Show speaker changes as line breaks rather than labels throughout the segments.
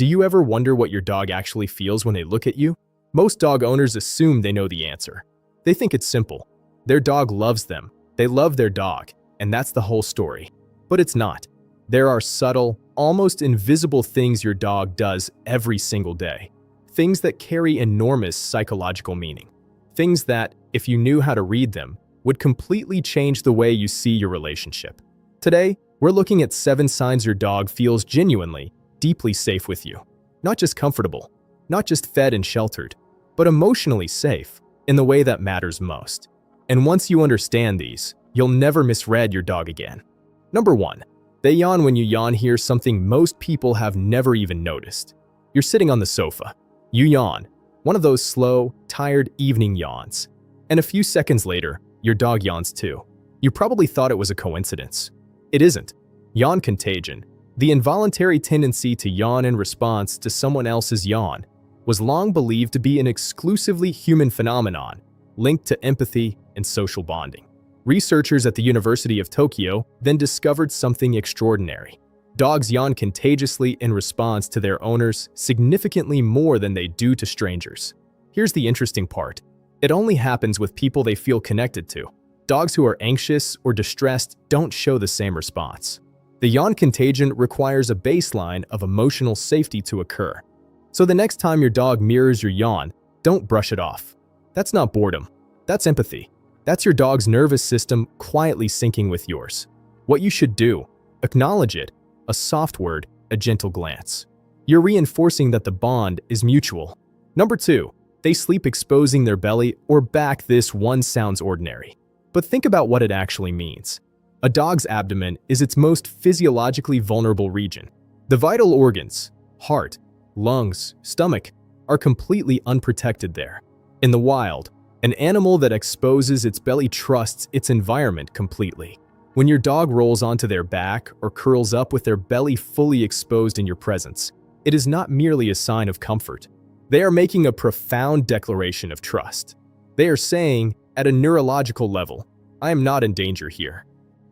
Do you ever wonder what your dog actually feels when they look at you? Most dog owners assume they know the answer. They think it's simple. Their dog loves them, they love their dog, and that's the whole story. But it's not. There are subtle, almost invisible things your dog does every single day. Things that carry enormous psychological meaning. Things that, if you knew how to read them, would completely change the way you see your relationship. Today, we're looking at 7 signs your dog feels genuinely, deeply safe with you. Not just comfortable, not just fed and sheltered, but emotionally safe in the way that matters most. And once you understand these, you'll never misread your dog again. Number 1. They yawn when you yawn. Here's something most people have never even noticed. You're sitting on the sofa. You yawn. One of those slow, tired evening yawns. And a few seconds later, your dog yawns too. You probably thought it was a coincidence. It isn't. Yawn contagion, the involuntary tendency to yawn in response to someone else's yawn, was long believed to be an exclusively human phenomenon linked to empathy and social bonding. Researchers at the University of Tokyo then discovered something extraordinary. Dogs yawn contagiously in response to their owners significantly more than they do to strangers. Here's the interesting part. It only happens with people they feel connected to. Dogs who are anxious or distressed don't show the same response. The yawn contagion requires a baseline of emotional safety to occur. So the next time your dog mirrors your yawn, don't brush it off. That's not boredom. That's empathy. That's your dog's nervous system quietly syncing with yours. What you should do, acknowledge it, a soft word, a gentle glance. You're reinforcing that the bond is mutual. Number 2, they sleep exposing their belly or back. This one sounds ordinary, but think about what it actually means. A dog's abdomen is its most physiologically vulnerable region. The vital organs, heart, lungs, stomach, are completely unprotected there. In the wild, an animal that exposes its belly trusts its environment completely. When your dog rolls onto their back or curls up with their belly fully exposed in your presence, it is not merely a sign of comfort. They are making a profound declaration of trust. They are saying, at a neurological level, I am not in danger here.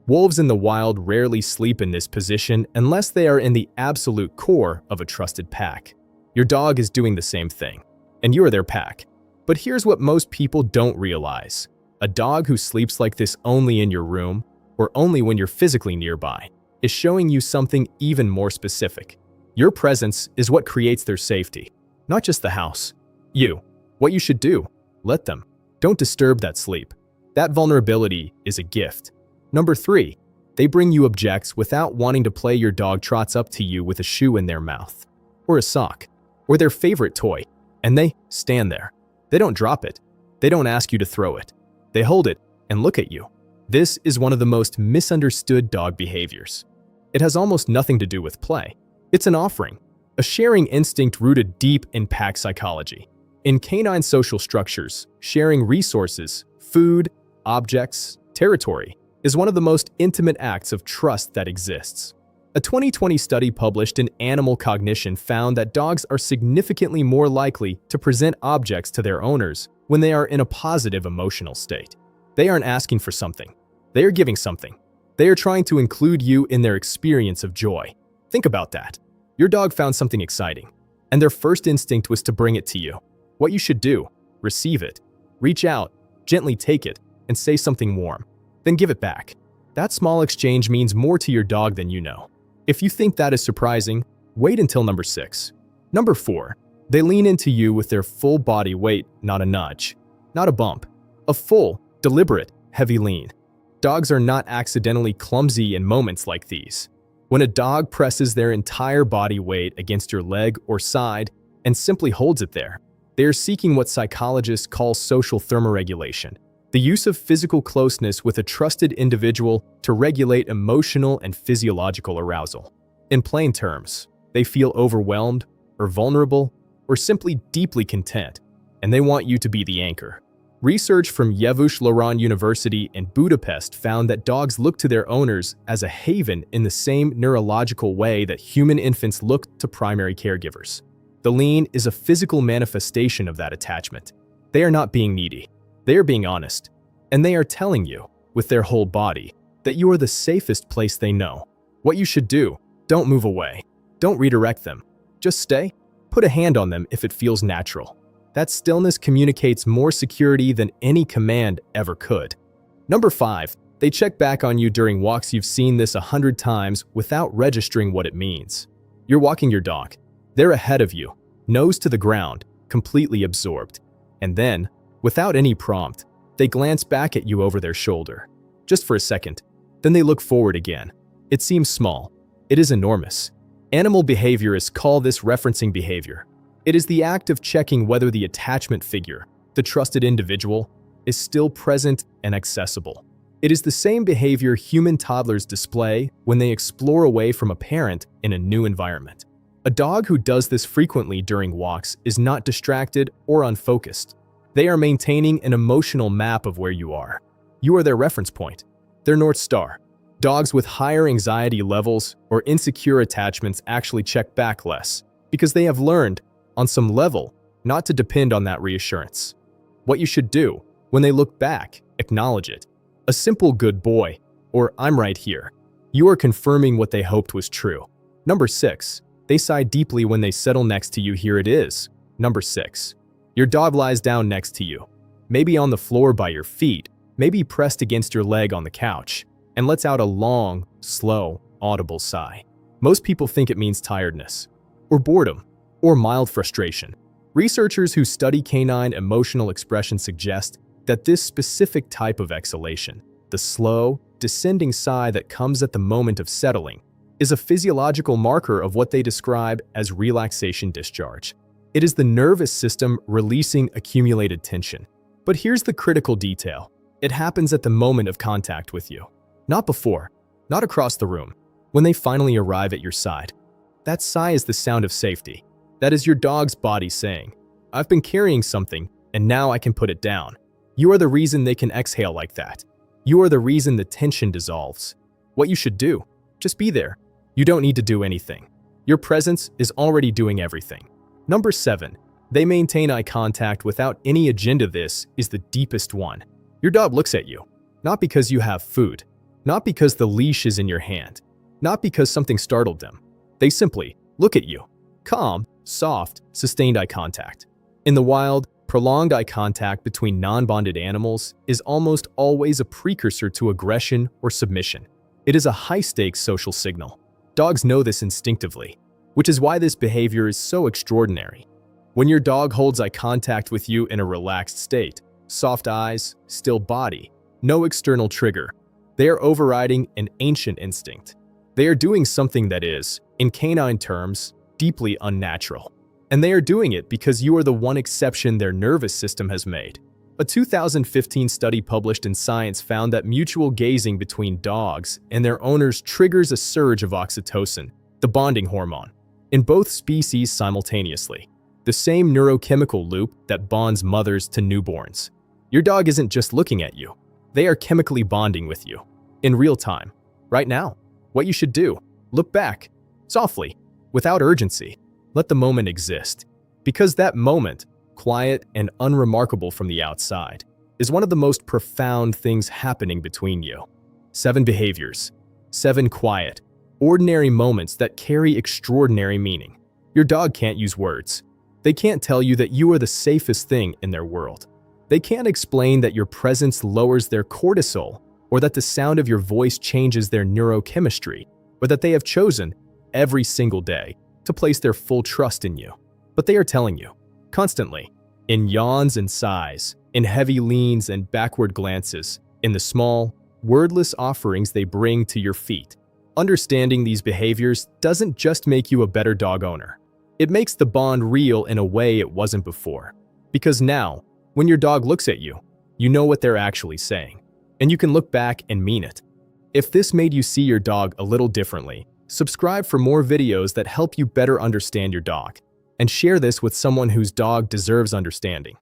Wolves in the wild rarely sleep in this position unless they are in the absolute core of a trusted pack. Your dog is doing the same thing, and you are their pack. But here's what most people don't realize. A dog who sleeps like this only in your room, or only when you're physically nearby, is showing you something even more specific. Your presence is what creates their safety, not just the house. You. What you should do, let them. Don't disturb that sleep. That vulnerability is a gift. Number 3, they bring you objects without wanting to play. Your dog trots up to you with a shoe in their mouth, or a sock, or their favorite toy, and they stand there. They don't drop it. They don't ask you to throw it. They hold it and look at you. This is one of the most misunderstood dog behaviors. It has almost nothing to do with play. It's an offering, a sharing instinct rooted deep in pack psychology. In canine social structures, sharing resources, food, objects, territory, is one of the most intimate acts of trust that exists. A 2020 study published in Animal Cognition found that dogs are significantly more likely to present objects to their owners when they are in a positive emotional state. They aren't asking for something. They are giving something. They are trying to include you in their experience of joy. Think about that. Your dog found something exciting, and their first instinct was to bring it to you. What you should do, receive it. Reach out, gently take it, and say something warm. Then give it back. That small exchange means more to your dog than you know. If you think that is surprising, wait until number 6. Number 4, they lean into you with their full body weight, not a nudge, not a bump. A full, deliberate, heavy lean. Dogs are not accidentally clumsy in moments like these. When a dog presses their entire body weight against your leg or side and simply holds it there, they are seeking what psychologists call social thermoregulation. The use of physical closeness with a trusted individual to regulate emotional and physiological arousal. In plain terms, they feel overwhelmed or vulnerable or simply deeply content, and they want you to be the anchor. Research from Yavuz Loran University in Budapest found that dogs look to their owners as a haven in the same neurological way that human infants look to primary caregivers. The lean is a physical manifestation of that attachment. They are not being needy. They are being honest, and they are telling you, with their whole body, that you are the safest place they know. What you should do, don't move away. Don't redirect them. Just stay. Put a hand on them if it feels natural. That stillness communicates more security than any command ever could. Number 5. They check back on you during walks. You've seen this 100 times without registering what it means. You're walking your dog. They're ahead of you, nose to the ground, completely absorbed. And then, without any prompt, they glance back at you over their shoulder. Just for a second. Then they look forward again. It seems small. It is enormous. Animal behaviorists call this referencing behavior. It is the act of checking whether the attachment figure, the trusted individual, is still present and accessible. It is the same behavior human toddlers display when they explore away from a parent in a new environment. A dog who does this frequently during walks is not distracted or unfocused. They are maintaining an emotional map of where you are. You are their reference point, their North Star. Dogs with higher anxiety levels or insecure attachments actually check back less because they have learned, on some level, not to depend on that reassurance. What you should do, when they look back, acknowledge it. A simple "good boy" or "I'm right here." You are confirming what they hoped was true. Number 6. They sigh deeply when they settle next to you. Here it is. Number 6. Your dog lies down next to you, maybe on the floor by your feet, maybe pressed against your leg on the couch, and lets out a long, slow, audible sigh. Most people think it means tiredness, or boredom, or mild frustration. Researchers who study canine emotional expression suggest that this specific type of exhalation, the slow, descending sigh that comes at the moment of settling, is a physiological marker of what they describe as relaxation discharge. It is the nervous system releasing accumulated tension. But here's the critical detail. It happens at the moment of contact with you. Not before, not across the room, when they finally arrive at your side. That sigh is the sound of safety. That is your dog's body saying, "I've been carrying something, and now I can put it down." You are the reason they can exhale like that. You are the reason the tension dissolves. What you should do, just be there. You don't need to do anything. Your presence is already doing everything. Number 7. They maintain eye contact without any agenda. This is the deepest one. Your dog looks at you, not because you have food, not because the leash is in your hand, not because something startled them. They simply look at you. Calm, soft, sustained eye contact. In the wild, prolonged eye contact between non-bonded animals is almost always a precursor to aggression or submission. It is a high-stakes social signal. Dogs know this instinctively, which is why this behavior is so extraordinary. When your dog holds eye contact with you in a relaxed state, soft eyes, still body, no external trigger, they are overriding an ancient instinct. They are doing something that is, in canine terms, deeply unnatural. And they are doing it because you are the one exception their nervous system has made. A 2015 study published in Science found that mutual gazing between dogs and their owners triggers a surge of oxytocin, the bonding hormone, in both species simultaneously. The same neurochemical loop that bonds mothers to newborns. Your dog isn't just looking at you. They are chemically bonding with you. In real time. Right now. What you should do, look back. Softly. Without urgency. Let the moment exist. Because that moment, quiet and unremarkable from the outside, is one of the most profound things happening between you. 7 behaviors. 7 quiet, ordinary moments that carry extraordinary meaning. Your dog can't use words. They can't tell you that you are the safest thing in their world. They can't explain that your presence lowers their cortisol, or that the sound of your voice changes their neurochemistry, or that they have chosen, every single day, to place their full trust in you. But they are telling you, constantly, in yawns and sighs, in heavy leans and backward glances, in the small, wordless offerings they bring to your feet. Understanding these behaviors doesn't just make you a better dog owner. It makes the bond real in a way it wasn't before. Because now, when your dog looks at you, you know what they're actually saying. And you can look back and mean it. If this made you see your dog a little differently, subscribe for more videos that help you better understand your dog. And share this with someone whose dog deserves understanding.